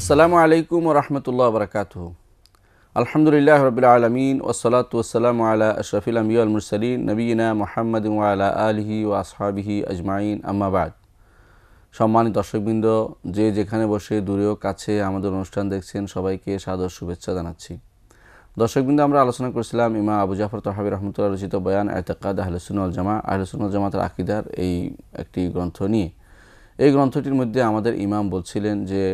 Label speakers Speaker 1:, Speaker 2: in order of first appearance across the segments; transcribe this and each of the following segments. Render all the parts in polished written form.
Speaker 1: আসসালামু আলাইকুম ওয়া রাহমাতুল্লাহি ওয়া বারাকাতুহু। আলহামদুলিল্লাহি রাব্বিল আলামিন ওয়াসসালাতু ওয়াসসালামু আলা আশরাফিল আমবিয়া ওয়াল মুরসালিন নবিয়িনা মুহাম্মাদিন ওয়া আলা আলিহি ওয়া আসহাবিহি আজমাইন, আম্মা বা'দ। সম্মানিত দর্শকবৃন্দ, যে যেখানে বসে দূরে ও কাছে আমাদের অনুষ্ঠান দেখছেন, সবাইকে সাদর শুভেচ্ছা জানাচ্ছি। দর্শকবৃন্দ, আমরা আলোচনা করেছিলাম ইমাম আবু জাফর তাহাবী রাহমাতুল্লাহ রচিত বয়ান ইতিকাদ আহলে সুন্নাহ ওয়াল জামাআহ, আহলে সুন্নাহ ওয়াল জামাতের আকীদার এই একটি গ্রন্থ নিয়ে। এই গ্রন্থটির মধ্যে আমাদের ইমাম বলছিলেন যে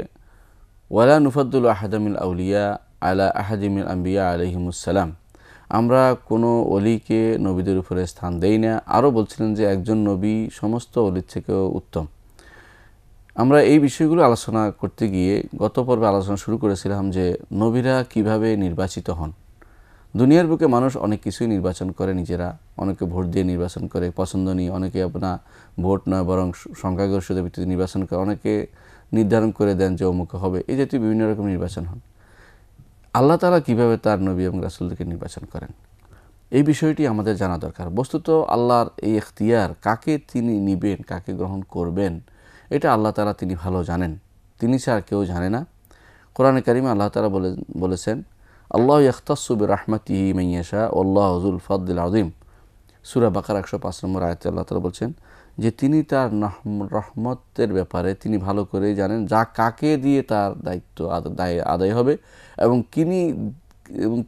Speaker 1: ওয়ালা নুফাদ্দুলু আহাদামিল আউলিয়া আলা আহাদিমিল আম্বিয়া আলাইহিমুসসালাম, আমরা কোনো অলিকে নবীদের উপরে স্থান দেই না। আরও বলছিলেন যে একজন নবী সমস্ত অলির থেকেও উত্তম। আমরা এই বিষয়গুলো আলোচনা করতে গিয়ে গত পর্বে আলোচনা শুরু করেছিলাম যে নবীরা কিভাবে নির্বাচিত হন। দুনিয়ার বুকে মানুষ অনেক কিছুই নির্বাচন করে নিজেরা, অনেকে ভোট দিয়ে নির্বাচন করে, পছন্দ নিয়ে, অনেকে আপনার ভোট নয় বরং সংখ্যাগরিষ্ঠতার ভিত্তিতে নির্বাচন করে, অনেকে নির্ধারণ করে দেন যে অমুক হবে। এই জাতীয় বিভিন্ন রকম নির্বাচন হন। আল্লাহ তাআলা কীভাবে তার নবী এবং রাসূলদেরকে নির্বাচন করেন, এই বিষয়টি আমাদের জানা দরকার। বস্তুত আল্লাহর এই ইখতিয়ার, কাকে তিনি নিবেন, কাকে গ্রহণ করবেন, এটা আল্লাহ তাআলা তিনি ভালো জানেন, তিনি ছাড়া কেউ জানে না। কোরআনে কারিমে আল্লাহ তাআলা বলেছেন, আল্লাহু ইয়াখতাসসু বিরাহমাতিহি মান ইয়াশা ওয়াল্লাহু যুল ফাদলিল আযীম। সূরা বাকারা 105 নম্বর আয়াতে আল্লাহ তাআলা বলছেন যে তিনি তার রহমতের ব্যাপারে তিনি ভালো করেই জানেন যা কাকে দিয়ে তার দায়িত্ব আদায় হবে এবং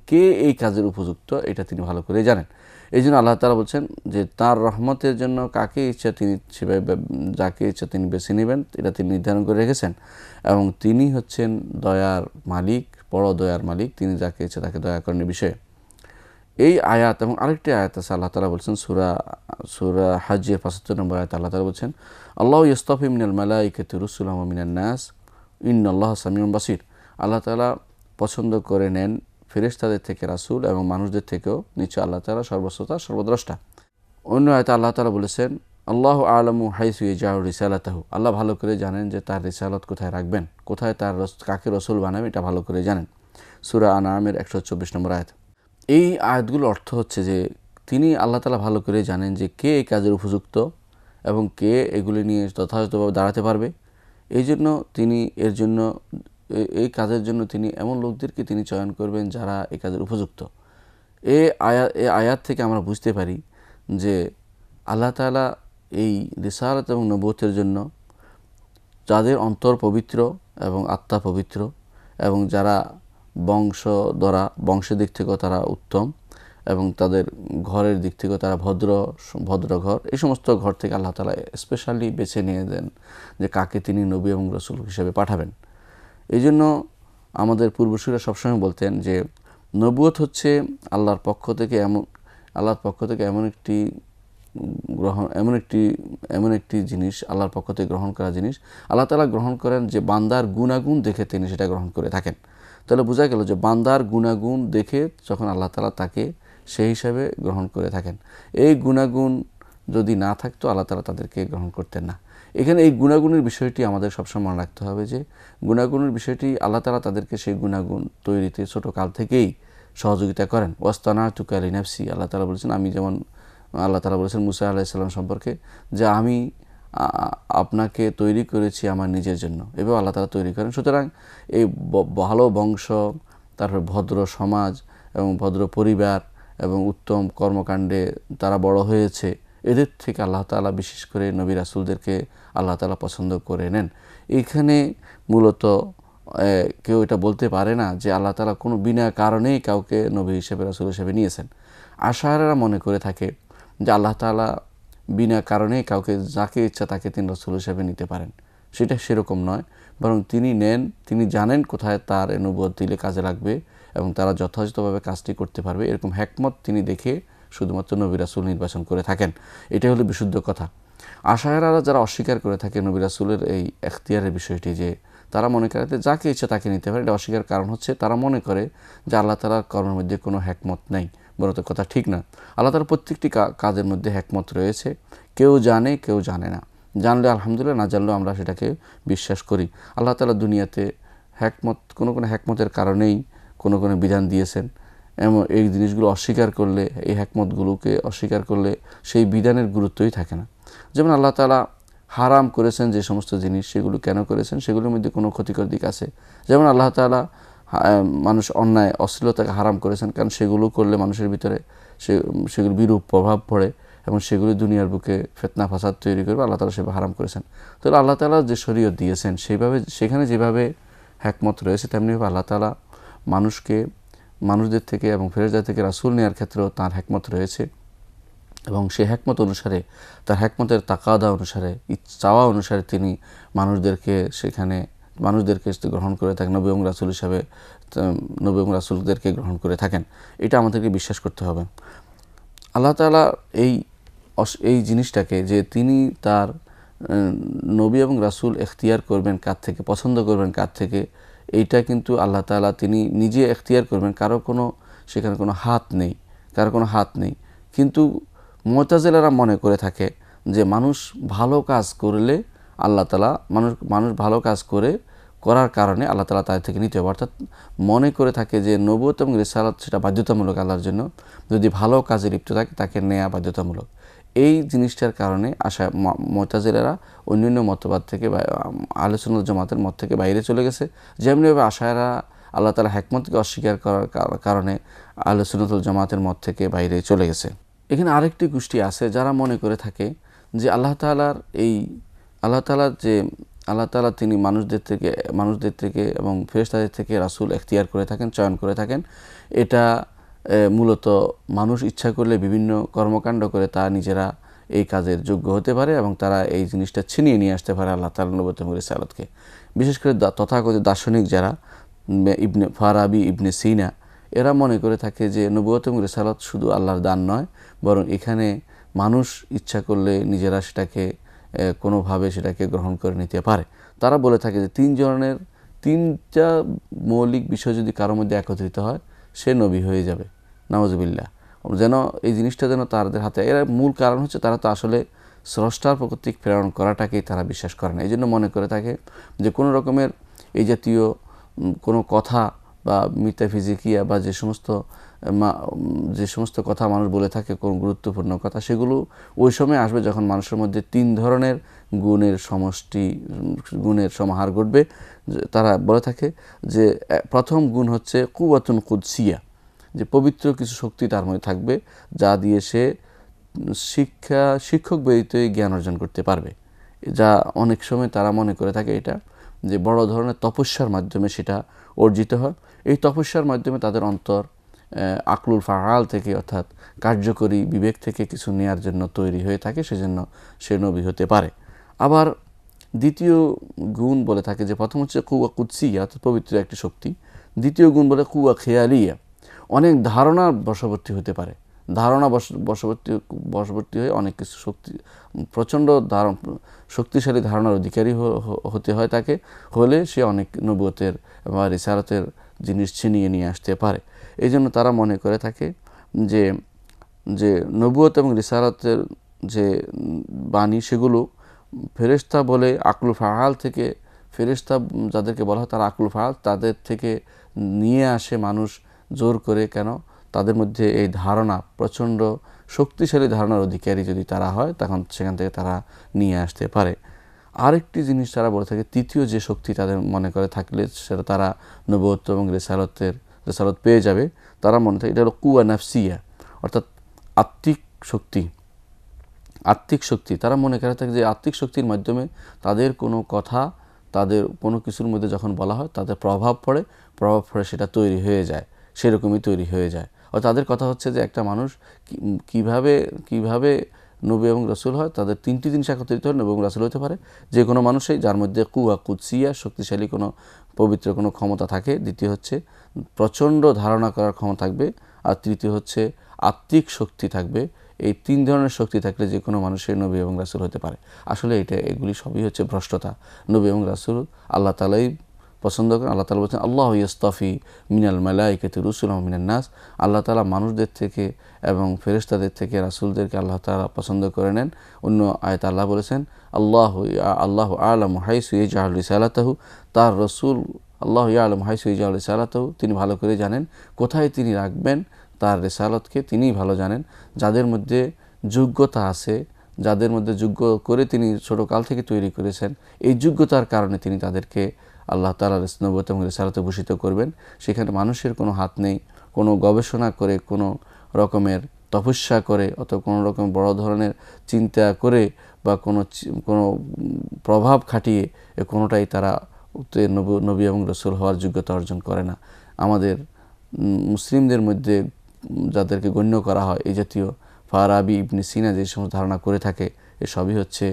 Speaker 1: কে এই কাজের উপযুক্ত, এটা তিনি ভালো করেই জানেন। এই জন্য আল্লাহ তাআলা বলছেন যে তার রহমতের জন্য কাকে ইচ্ছা তিনি সেভাবে, যাকে ইচ্ছা তিনি বেছে নেবেন, এটা তিনি নির্ধারণ করে রেখেছেন। এবং তিনি হচ্ছেন দয়ার মালিক, বড় দয়ার মালিক, তিনি যাকে ইচ্ছা তাকে দয়া করেন বিষয়ে। এই আয়াত এবং আরেকটি আয়াত আছে, আল্লাহ তাআলা বলছেন সূরা হাজ্জের 75 নম্বর আয়াতে আল্লাহ তাআলা বলছেন, আল্লাহু ইস্তাফি মিনাল মালাইকাতি রুসুলান ওয়া মিনান নাস ইন্নাল্লাহা সামিউন বাসীর। আল্লাহ তাআলা পছন্দ করে নেন ফেরেশতাদের থেকে রাসূল এবং মানুষদের থেকেও, নিশ্চয় আল্লাহ তাআলা সর্বশ্রোতা সর্বদ্রষ্টা। অন্য আয়াতে আল্লাহ তাআলা বলেছেন, আল্লাহু আ'লামু হাইসু ইয়াজআলু রিসালাতাহু। আল্লাহ ভালো করে জানেন যে তার রিসালাত কোথায় রাখবেন, কোথায় তার কাকে রাসূল বানাবেন, এটা ভালো করে জানেন। সূরা আনআমের 124 নম্বর আয়াত। এই আয়াতগুলোর অর্থ হচ্ছে যে তিনি আল্লাহ তাআলা ভালো করে জানেন যে কে এই কাজের উপযুক্ত এবং কে এগুলি নিয়ে যথাযথভাবে দাঁড়াতে পারবে। এই জন্য তিনি এই কাজের জন্য তিনি এমন লোকদেরকে তিনি চয়ন করবেন যারা এই কাজের উপযুক্ত। এই আয়াত থেকে আমরা বুঝতে পারি যে আল্লাহ তাআলা এই রিসালাত এবং নবুয়তের জন্য যাদের অন্তর পবিত্র এবং আত্মা পবিত্র এবং যারা বংশের দিক থেকেও তারা উত্তম এবং তাদের ঘরের দিক থেকেও তারা ভদ্র ঘর, এই সমস্ত ঘর থেকে আল্লাহ তাআলা স্পেশালি বেছে নিয়ে দেন যে কাকে তিনি নবী এবং রাসূল হিসেবে পাঠাবেন। এই জন্য আমাদের পূর্বসূরীরা সবসময় বলতেন যে নবুয়ত হচ্ছে আল্লাহর পক্ষ থেকে এমন একটি জিনিস, আল্লাহর পক্ষ থেকে গ্রহণ করা জিনিস। আল্লাহ তাআলা গ্রহণ করেন যে বান্দার গুণাগুণ দেখে তিনি সেটা গ্রহণ করে থাকেন। তাহলে বোঝা গেল যে বান্দার গুণাগুণ দেখে যখন আল্লাহ তাআলা তাকে সেই হিসাবে গ্রহণ করে থাকেন। এই গুণাগুণ যদি না থাকতো আল্লাহ তাআলা তাদেরকে গ্রহণ করতেন না। এখানে এই গুণাগুণের বিষয়টি আমাদের সবসময় মনে রাখতে হবে যে গুণাগুণের বিষয়টি আল্লাহ তাআলা তাদেরকে সেই গুণাগুণ তৈরিতে ছোটো কাল থেকেই সহযোগিতা করেন। ওয়াস্তানাতুকা লিনাফসি, আল্লাহ তাআলা বলেছেন, আল্লাহ তাআলা বলেছেন মুসা আলাইহিস সালাম সম্পর্কে যে আমি আপনাকে তৈরি করেছি আমার নিজের জন্য। এভাবে আল্লাহ তাআলা তৈরি করেন। সুতরাং এই ভালো বংশ, তারপর ভদ্র সমাজ এবং ভদ্র পরিবার এবং উত্তম কর্মকাণ্ডে তারা বড় হয়েছে, এদের থেকে আল্লাহ তাআলা বিশেষ করে নবী রাসূলদেরকে আল্লাহ তাআলা পছন্দ করে নেন। এখানে মূলত কেউ এটা বলতে পারে না যে আল্লাহ তাআলা কোনো বিনা কারণেই কাউকে নবী হিসেবে রাসূল হিসেবে নিয়েছেন। আশাআরারা মনে করে থাকে যে আল্লাহ তাআলা বিনা কারণে কাউকে যাকে ইচ্ছা তাকে তিনি রাসূল হিসেবে নিতে পারেন। সেটা সেরকম নয়, বরং তিনি নেন, তিনি জানেন কোথায় তার নবুয়ত দিলে কাজে লাগবে এবং তারা যথাযথভাবে কাজটি করতে পারবে, এরকম হিকমত তিনি দেখে শুধুমাত্র নবী রাসূল নির্বাচন করে থাকেন। এটাই হলো বিশুদ্ধ কথা। আশাআরারা যারা অস্বীকার করে থাকে নবী রাসূলের এই এখতিয়ারের বিষয়টি, যে তারা মনে করে যে যাকে ইচ্ছা তাকে নিতে পারে, এটা অস্বীকার কারণ হচ্ছে তারা মনে করে যে আল্লাহ তাআলার কর্মের মধ্যে কোনো হিকমত নেই। বড় তো কথা ঠিক না। আল্লাহ তাআলার প্রত্যেকটি কাজের মধ্যে হিকমত রয়েছে। কেউ জানে, কেউ জানে না। জানলে আলহামদুলিল্লাহ, না জানলেও আমরা সেটাকে বিশ্বাস করি। আল্লাহ তাআলা দুনিয়াতে কোনো হিকমতের কারণেই কোনো বিধান দিয়েছেন। এমন এই জিনিসগুলো অস্বীকার করলে, এই হিকমতগুলোকে অস্বীকার করলে সেই বিধানের গুরুত্বই থাকে না। যেমন আল্লাহ তাআলা হারাম করেছেন যে সমস্ত জিনিস, সেগুলো কেন করেছেন, সেগুলোর মধ্যে কোনো ক্ষতিকর দিক আছে। যেমন আল্লাহ তাআলা মানুষ অন্যায় অশ্লীলতাকে হারাম করেছেন, কারণ সেগুলো করলে মানুষের ভিতরে সেগুলো বিরূপ প্রভাব পড়ে এবং সেগুলি দুনিয়ার বুকে ফিতনা ফাসাদ তৈরি করবে, আল্লাহ তাআলা সেভাবে হারাম করেছেন। তাহলে আল্লাহ তাআলা যে শরীয়ত দিয়েছেন সেইভাবে, সেখানে যেভাবে হিকমত রয়েছে তেমনিভাবে আল্লাহ তাআলা মানুষদের থেকে এবং ফেরেশতাদের থেকে রাসূল নেওয়ার ক্ষেত্রেও তাঁর হিকমত রয়েছে। এবং সেই হিকমত অনুসারে, তার হিকমতের তাকাদা অনুসারে, চাওয়া অনুসারে তিনি মানুষদেরকে গ্রহণ করে থাকেন, নবী এবং রাসূল হিসাবে নবী এবং রাসূলদেরকে গ্রহণ করে থাকেন। এটা আমাদেরকে বিশ্বাস করতে হবে। আল্লাহ তাআলা এই জিনিসটাকে, যে তিনি তার নবী এবং রাসূল এখতিয়ার করবেন কার থেকে, পছন্দ করবেন কার থেকে, এইটা কিন্তু আল্লাহ তাআলা তিনি নিজে এখতিয়ার করবেন। সেখানে কোনো হাত নেই, কারো কোনো হাত নেই। কিন্তু মুতাজিলারা মনে করে থাকে যে মানুষ ভালো কাজ করলে আল্লাহ তাআলা, মানুষ ভালো কাজ করার কারণে আল্লাহ তাআলা তাদের থেকে নিতে হবে। অর্থাৎ মনে করে থাকে যে নবুয়ত এবং রিসালাত সেটা বাধ্যতামূলক আল্লাহর জন্য, যদি ভালো কাজে লিপ্ত থাকে তাকে নেওয়া বাধ্যতামূলক। এই জিনিসটার কারণে মুতাজিলারা অন্যান্য মতবাদ থেকে বা আহলে সুন্নাত জামাতের মত থেকে বাইরে চলে গেছে। যেমনিভাবে আশায়রা আল্লাহ তাআলা হিকমতকে অস্বীকার করার কারণে আহলে সুন্নাত ওয়াল জামাতের মত থেকে বাইরে চলে গেছে। এখানে আরেকটি গোষ্ঠী আছে যারা মনে করে থাকে যে আল্লাহ তাআলা তিনি মানুষদের থেকে এবং ফেরেশতাদের থেকে রাসূল এখতিয়ার করে থাকেন, চয়ন করে থাকেন। এটা মূলত মানুষ ইচ্ছা করলে বিভিন্ন কর্মকাণ্ড করে তা নিজেরা এই কাজের যোগ্য হতে পারে এবং তারা এই জিনিসটা ছিনিয়ে নিয়ে আসতে পারে আল্লাহ তাআলার নবুয়ত এবং রিসালাতকে। বিশেষ করে তথাকথিত দার্শনিক যারা, ইবনে ফারাবি, ইবনে সিনা, এরা মনে করে থাকে যে নবুয়ত এবং রিসালাত শুধু আল্লাহর দান নয়, বরং এখানে মানুষ ইচ্ছা করলে নিজেরা কোনোভাবে সেটাকে গ্রহণ করে নিতে পারে। তারা বলে থাকে যে তিনটা মৌলিক বিষয় যদি কারোর মধ্যে একত্রিত হয়, সে নবী হয়ে যাবে। নাউজুবিল্লাহ। এই জিনিসটা যেন তাদের হাতে, এর মূল কারণ হচ্ছে তারা তো আসলে স্রষ্টার কর্তৃক প্রেরণ করাটাকেই তারা বিশ্বাস করে না। এই জন্য মনে করে থাকে যে কোনো রকমের এই জাতীয় কোনো কথা বা মিটাফিজিকিয়া বা যে সমস্ত কথা মানুষ বলে থাকে, কোন গুরুত্বপূর্ণ কথা, সেগুলো ওই সময় আসবে যখন মানুষের মধ্যে 3 ধরনের গুণের সমাহার ঘটবে। তারা বলে থাকে যে প্রথম গুণ হচ্ছে কুওয়াতুন কুদসিয়া, যে পবিত্র কিছু শক্তি তার মধ্যে থাকবে, যা দিয়ে সে শিক্ষক ব্যতীতই জ্ঞান অর্জন করতে পারবে। যা অনেক সময় তারা মনে করে থাকে এটা যে বড় ধরনের তপস্যার মাধ্যমে সেটা অর্জিত হয়। এই তপস্যার মাধ্যমে তাদের অন্তর আকলুল ফাআল থেকে, অর্থাৎ কার্যকরী বিবেক থেকে কিছু নেয়ার জন্য তৈরি হয়ে থাকে, সেজন্য সে নবী হতে পারে। আবার দ্বিতীয় গুণ বলে থাকে যে প্রথম হচ্ছে কুওয়া কুদসিয়া, অর্থাৎ পবিত্র একটি শক্তি। দ্বিতীয় গুণ বলে কুওয়া খেয়ালিয়া, অনেক ধারণার বশবর্তী হতে পারে। ধারণা বশবর্তী হয়ে অনেক কিছু প্রচণ্ড শক্তিশালী ধারণার অধিকারী হতে হয় তাকে, হলে সে অনেক নবুয়তের বা রিসালাতের জিনিস ছিনিয়ে নিয়ে আসতে পারে। এই জন্য তারা মনে করে থাকে যে নবুয়ত এবং রিসালাতের যে বাণী, সেগুলো ফেরেশতা বলে আকলুল ফাআল থেকে, ফেরেশতা যাদেরকে বলা হয় তারা আকলুল ফাআল, তাদের থেকে নিয়ে আসে মানুষ জোর করে। কেন? তাদের মধ্যে এই ধারণা, প্রচণ্ড শক্তিশালী ধারণার অধিকারী যদি তারা হয়, তখন সেখান থেকে তারা নিয়ে আসতে পারে। আরেকটি জিনিস তারা বলে থাকে, তৃতীয় যে শক্তি তাদের মনে করে থাকলে সেটা তারা নবুয়ত এবং রিসালাত পেয়ে যাবে, তারা মনে থাকে এটা হলো কুওয়া নাফসিয়া, অর্থাৎ আত্মিক শক্তি। তারা মনে করে থাকে যে আত্মিক শক্তির মাধ্যমে তাদের কোনো কথা, তাদের কোনো কিছুর মধ্যে যখন বলা হয় তাদের প্রভাব পড়ে সেটা তৈরি হয়ে যায়, সেরকমই তৈরি হয়ে যায়। তাদের কথা হচ্ছে যে একটা মানুষ কিভাবে নবী এবং রাসূল হয়, তাদের 3টি জিনিস একত্রিত হয় নবী এবং রাসূল হতে পারে। যে কোনো মানুষই যার মধ্যে কুওয়া কুদসিয়া, শক্তিশালী কোনো পবিত্র কোনো ক্ষমতা থাকে। দ্বিতীয় হচ্ছে প্রচণ্ড ধারণা করার ক্ষমতা থাকবে। আর তৃতীয় হচ্ছে আত্মিক শক্তি থাকবে। এই 3 ধরনের শক্তি থাকলে যে কোনো মানুষের নবী এবং রাসূল হতে পারে। আসলে এগুলি সবই হচ্ছে ভ্রষ্টতা। নবী এবং রাসূল আল্লাহ তাআলাই পছন্দ করেন। আল্লাহ তাআলা বলছেন আল্লাহু ইয়াসতাফি মিনাল মালাইকাতি রুসুলাম মিনান নাস। আল্লাহ তাআলা মানুষদের থেকে এবং ফেরেশতাদের থেকে রাসূলদেরকে আল্লাহ তাআলা পছন্দ করে নেন। অন্য আয়াতে আল্লাহ বলেছেন আল্লাহু আ'লামু হাইসু ইয়াজআলু রিসালাতাহু, তার রাসূল আল্লাহু ইয়া'লামু হাইসু ইয়াজআলু রিসালাতাহু, তিনি ভালো করে জানেন কোথায় তিনি রাখবেন তার রিসালাতকে, তিনিই ভালো জানেন। যাদের মধ্যে যোগ্যতা আছে, যাদের মধ্যে যোগ্য করে তিনি ছোটকাল থেকে তৈরি করেছেন, এই যোগ্যতার কারণে তিনি তাদেরকে আল্লাহ তাআলার নবুয়ত এবং রিসালাতে ভূষিত করবেন। সেখানে মানুষের কোনো হাত নেই। কোনো গবেষণা করে, কোনো রকমের তপস্যা করে, অথবা কোনো রকম বড় ধরনের চিন্তা করে বা কোনো প্রভাব খাটিয়ে কোনোটাই তারা নবী এবং রসুল হওয়ার যোগ্যতা অর্জন করে না। আমাদের মুসলিমদের মধ্যে যাদেরকে গণ্য করা হয় এই জাতীয় ফারাবি, ইবনে সিনা যে সমস্ত ধারণা করে থাকে, এসবই হচ্ছে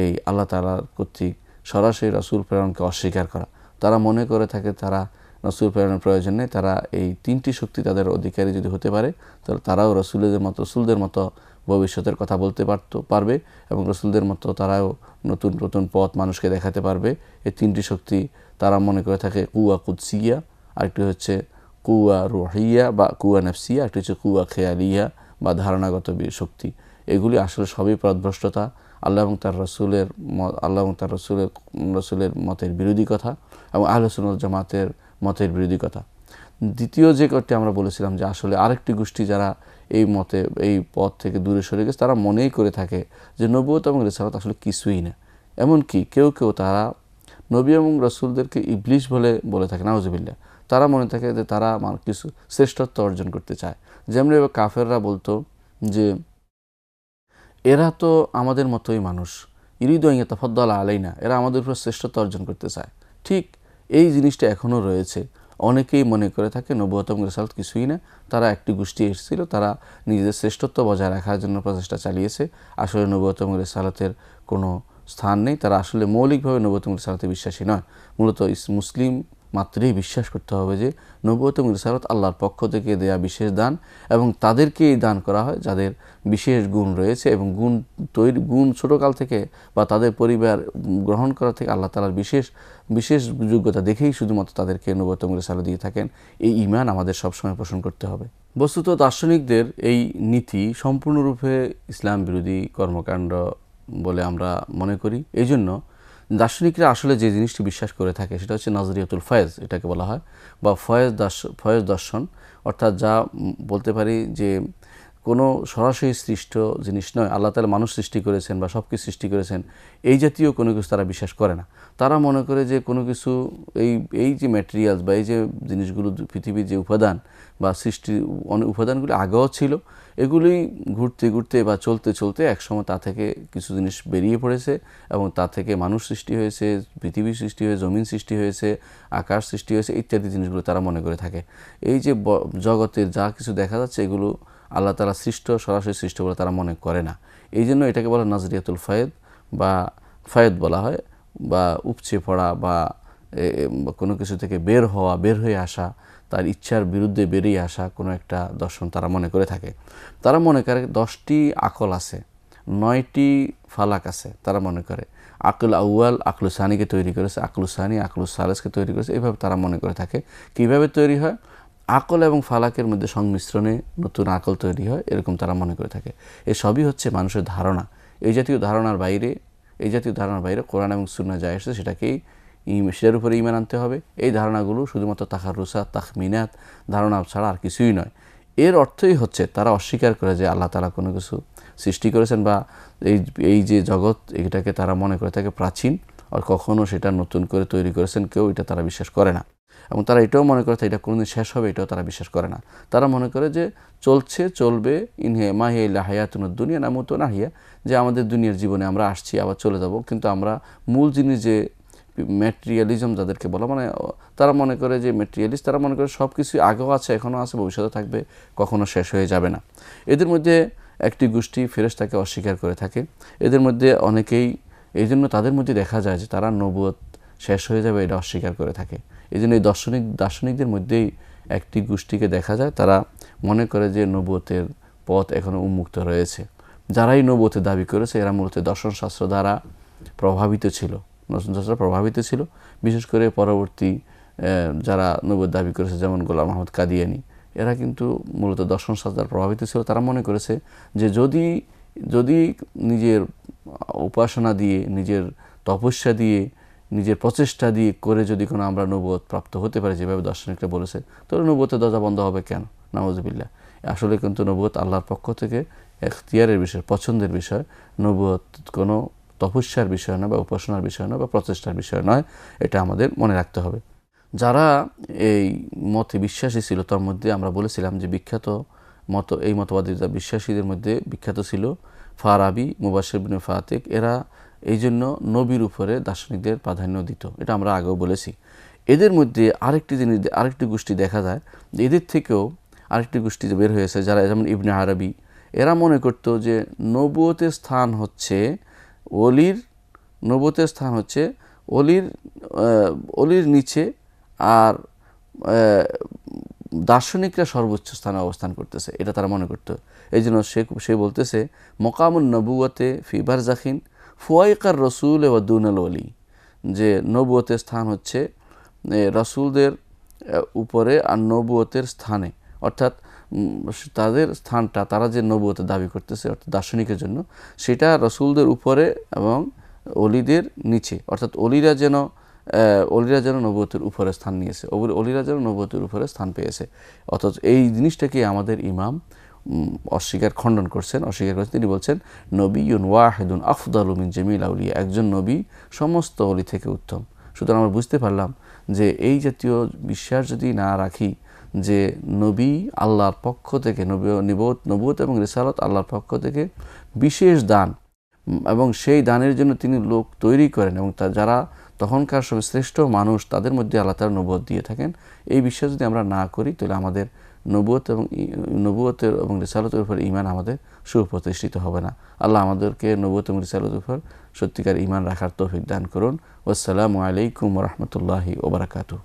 Speaker 1: এই আল্লাহ তাআলার কর্তৃক সরাসরি রসুল প্রেরণকে অস্বীকার করা। তারা মনে করে থাকে তারা রসুল প্রেরণের প্রয়োজন নেই, তারা এই তিনটি শক্তি তাদের অধিকারী যদি হতে পারে তাহলে তারাও রসুলদের মতো ভবিষ্যতের কথা বলতে পারবে এবং রসুলদের মতো তারাও নতুন নতুন পথ মানুষকে দেখাতে পারবে। এই তিনটি শক্তি তারা মনে করে থাকে কুয়া কুদসিয়া, আরেকটি হচ্ছে কুয়া রুহিয়া বা কুয়া নাফসিয়া, একটি হচ্ছে কুয়া খেয়ালিয়া বা ধারণাগত শক্তি। এগুলি আসলে সবই পথভ্রষ্টতা, আল্লাহ এবং তার রসুলের মতের বিরোধী কথা এবং আহলে সুন্নাত জামাতের মতের বিরোধী কথা। দ্বিতীয় যে কথাটি আমরা বলেছিলাম যে আসলে আরেকটি গোষ্ঠী যারা এই পথ থেকে দূরে সরে গেছে, তারা মনেই করে থাকে যে নবুয়ত এবং রিসালাত আসলে কিছুই না। এমনকি কেউ কেউ তারা নবী এবং রসুলদেরকে ইবলিশ বলে থাকে, নাউজুবিল্লাহ। তারা মনে থাকে যে তারা কিছু শ্রেষ্ঠত্ব অর্জন করতে চায়। যেমন কাফেররা বলতো যে এরা তো আমাদের মতোই মানুষ, ইরিদু আন ইয়াতাফাদ্দালা আলাইনা, এরা আমাদের উপর শ্রেষ্ঠত্ব অর্জন করতে চায়। ঠিক এই জিনিসটা এখনও রয়েছে। অনেকেই মনে করে থাকে নবুয়ত এবং রিসালাত কিছুই না, তারা একটি গোষ্ঠী এসেছিল, তারা নিজেদের শ্রেষ্ঠত্ব বজায় রাখার জন্য প্রচেষ্টা চালিয়েছে। আসলে নবুয়ত এবং রিসালাতের কোনো স্থান নেই, তারা আসলে মৌলিকভাবে নবুয়ত এবং রিসালাতে বিশ্বাসী নয়। মূলত মুসলিম মাত্রই বিশ্বাস করতে হবে যে নবুয়ত এবং রিসালাত আল্লাহর পক্ষ থেকে দেয়া বিশেষ দান এবং তাদেরকেই দান করা হয় যাদের বিশেষ গুণ রয়েছে এবং গুণ ছোটোকাল থেকে বা তাদের পরিবার গ্রহণ করা থেকে আল্লাহ তাআলার বিশেষ যোগ্যতা দেখেই শুধুমাত্র তাদেরকে নবুয়ত এবং রিসালাত দিয়ে থাকেন। এই ঈমান আমাদের সবসময় পোষণ করতে হবে। বস্তুত দার্শনিকদের এই নীতি সম্পূর্ণরূপে ইসলাম বিরোধী কর্মকাণ্ড বলে আমরা মনে করি। এই জন্য দার্শনিকরা আসলে যে জিনিসটি বিশ্বাস করে থাকে সেটা হচ্ছে নজরিয়াতুল ফয়েজ, এটাকে বলা হয়, বা ফয়েজ দর্শন। অর্থাৎ যা বলতে পারি যে কোনো সরাসরি সৃষ্ট জিনিস নয়, আল্লাহ তাআলা মানুষ সৃষ্টি করেছেন বা সব কিছু সৃষ্টি করেছেন, এই জাতীয় কোনো কিছু তারা বিশ্বাস করে না। তারা মনে করে যে কোনো কিছু এই যে ম্যাটেরিয়ালস বা এই যে জিনিসগুলো, পৃথিবীর যে উপাদান বা সৃষ্টির উপাদানগুলি আগেও ছিল, এগুলি ঘুরতে ঘুরতে বা চলতে চলতে একসময় তা থেকে কিছু জিনিস বেরিয়ে পড়েছে এবং তা থেকে মানুষ সৃষ্টি হয়েছে, পৃথিবী সৃষ্টি হয়েছে, জমিন সৃষ্টি হয়েছে, আকাশ সৃষ্টি হয়েছে, ইত্যাদি জিনিসগুলো তারা মনে করে থাকে। এই যে জগতের যা কিছু দেখা যাচ্ছে এগুলো আল্লাহ তাআলা সরাসরি সৃষ্ট বলে তারা মনে করে না। এই জন্য এটাকে বলা নজরিয়াতুল ফয়েদ বা ফয়েদ বলা হয়, বা উপচে পড়া বা কোনো কিছু থেকে বের হয়ে আসা, তার ইচ্ছার বিরুদ্ধে বেরিয়ে আসা কোনো একটা দর্শন তারা মনে করে থাকে। তারা মনে করে 10টি আকল আছে, 9টি ফালাক আছে। তারা মনে করে আকল আউয়াল আকলু সানিকে তৈরি করেছে, আকলু সানি আকলু সালেসকে তৈরি করেছে, এইভাবে তারা মনে করে থাকে। কীভাবে তৈরি হয়? আকল এবং ফালাকের মধ্যে সংমিশ্রণে নতুন আকল তৈরি হয়, এরকম তারা মনে করে থাকে। এসবই হচ্ছে মানুষের ধারণা। এই জাতীয় ধারণার বাইরে কোরআন এবং সুন্নাহ যা এসেছে সেটার উপরে ঈমান আনতে হবে। এই ধারণাগুলো শুধুমাত্র তাখারুসাত, তাখমিনাত ধারণা ছাড়া আর কিছুই নয়। এর অর্থই হচ্ছে তারা অস্বীকার করে যে আল্লাহ তাআলা কোনো কিছু সৃষ্টি করেছেন বা এই যে জগৎ, এটাকে তারা মনে করে থাকে প্রাচীন, আর কখনও সেটা নতুন করে তৈরি করেছেন কেউ, এটা তারা বিশ্বাস করে না। এবং তারা এটাও মনে করে এটা কোনোদিন শেষ হবে, এটাও তারা বিশ্বাস করে না। তারা মনে করে যে চলবে, ইনহে মাহিয়া ইল্লা হায়াতুন দুনিয়া নামুতু নাহিয়া, যে আমাদের দুনিয়ার জীবনে আমরা আসছি আবার চলে যাব, কিন্তু আমরা মূল জিনিস যে ম্যাটেরিয়ালিজম যাদেরকে বলা, মানে তারা মনে করে যে ম্যাটেরিয়ালিস্ট, তারা মনে করে সব কিছু আগেও আছে, এখনও আছে, ভবিষ্যতে থাকবে, কখনো শেষ হয়ে যাবে না। এদের মধ্যে একটি গোষ্ঠী ফেরেশতাকে অস্বীকার করে থাকে। এদের মধ্যে অনেকেই, এই জন্য তাদের মধ্যে দেখা যায় যে তারা নবুয়ত শেষ হয়ে যাবে এটা অস্বীকার করে থাকে। এই জন্য এই দার্শনিকদের মধ্যেই একটি গোষ্ঠীকে দেখা যায়, তারা মনে করে যে নবুয়তের পথ এখনও উন্মুক্ত রয়েছে। যারাই নবুয়তের দাবি করেছে এরা মূলত দর্শনশাস্ত্র দ্বারা প্রভাবিত ছিল। বিশেষ করে পরবর্তী যারা নবুয়ত দাবি করেছে যেমন গোলাম আহমদ কাদিয়ানী, এরা কিন্তু মূলত দর্শনশাস্ত্র দ্বারা প্রভাবিত ছিল। তারা মনে করেছে যে যদি নিজের উপাসনা দিয়ে, নিজের তপস্যা দিয়ে, নিজের প্রচেষ্টা দিয়ে করে যদি কোনো আমরা নবুয়ত প্রাপ্ত হতে পারি যেভাবে দার্শনিকরা বলেছে, তাহলে নবুয়তের দরজা বন্ধ হবে কেন? নাউযুবিল্লাহ। আসলে কিন্তু নবুয়ত আল্লাহর পক্ষ থেকে এখতিয়ারের বিষয়, পছন্দের বিষয়। নবুয়ত কোনো তপস্যার বিষয় নয় বা উপাসনার বিষয় নয় বা প্রচেষ্টার বিষয় নয়, এটা আমাদের মনে রাখতে হবে। যারা এই মতে বিশ্বাসী ছিল তার মধ্যে আমরা বলেছিলাম যে বিখ্যাত এই মতবাদী বিশ্বাসীদের মধ্যে বিখ্যাত ছিল ফারাবি, মুবাশশির ইবনে ফাতিক। এরা এই জন্য নবীর উপরে দার্শনিকদের প্রাধান্য দিত, এটা আমরা আগেও বলেছি। এদের মধ্যে আরেকটি গোষ্ঠী দেখা যায় যে এদের থেকেও আরেকটি গোষ্ঠী বের হয়েছে, যারা যেমন ইবনে আরবি। এরা মনে করত যে নবুয়তের স্থান হচ্ছে অলির নিচে, আর দার্শনিকরা সর্বোচ্চ স্থানে অবস্থান করতেছে, এটা তারা মনে করত। এই জন্য সে বলতেছে মকামুন নবুয়তে ফি বারজাখিন ফুয়াইকার রসুল ওয়া দুনাল ওলি, যে নবুয়তের স্থান হচ্ছে রসুলদের উপরে আর নবুয়তের স্থানে, অর্থাৎ তাদের স্থানটা, তারা যে নবুয়তের দাবি করতেছে অর্থাৎ দার্শনিকের জন্য, সেটা রসুলদের উপরে এবং অলিদের নিচে, অর্থাৎ অলিরা যেন নবুয়তের উপরে স্থান নিয়েছে, অলিরা যেন নবুয়তের উপরে স্থান পেয়েছে। অথচ এই জিনিসটাকে আমাদের ইমাম খণ্ডন করছেন। তিনি বলছেন নবিয়ুন ওয়াহিদুন আফদালু মিন জামিল আউলিয়া, একজন নবী সমস্ত অলি থেকে উত্তম। সুতরাং আমরা বুঝতে পারলাম যে এই জাতীয় বিশ্বাস যদি না রাখি যে নবী আল্লাহর পক্ষ থেকে, নবুয়ত এবং রিসালাত আল্লাহর পক্ষ থেকে বিশেষ দান, এবং সেই দানের জন্য তিনি লোক তৈরি করেন, এবং যারা তখনকার সব শ্রেষ্ঠ মানুষ, তাদের মধ্যে আল্লাহ তাআলা নবুয়ত দিয়ে থাকেন, এই বিশ্বাস যদি আমরা না করি, তাহলে আমাদের নবুয়তের এবং রিসালাতের উপর ঈমান আমাদের সুপ্রতিষ্ঠিত হবে না। আল্লাহ আমাদেরকে নবুয়ত এবং রিসালাতের উপর সত্যিকার ঈমান রাখার তৌফিক দান করুন। ওয়াসসালামু আলাইকুম ওয়া রাহমাতুল্লাহি ওয়া বারাকাতুহু।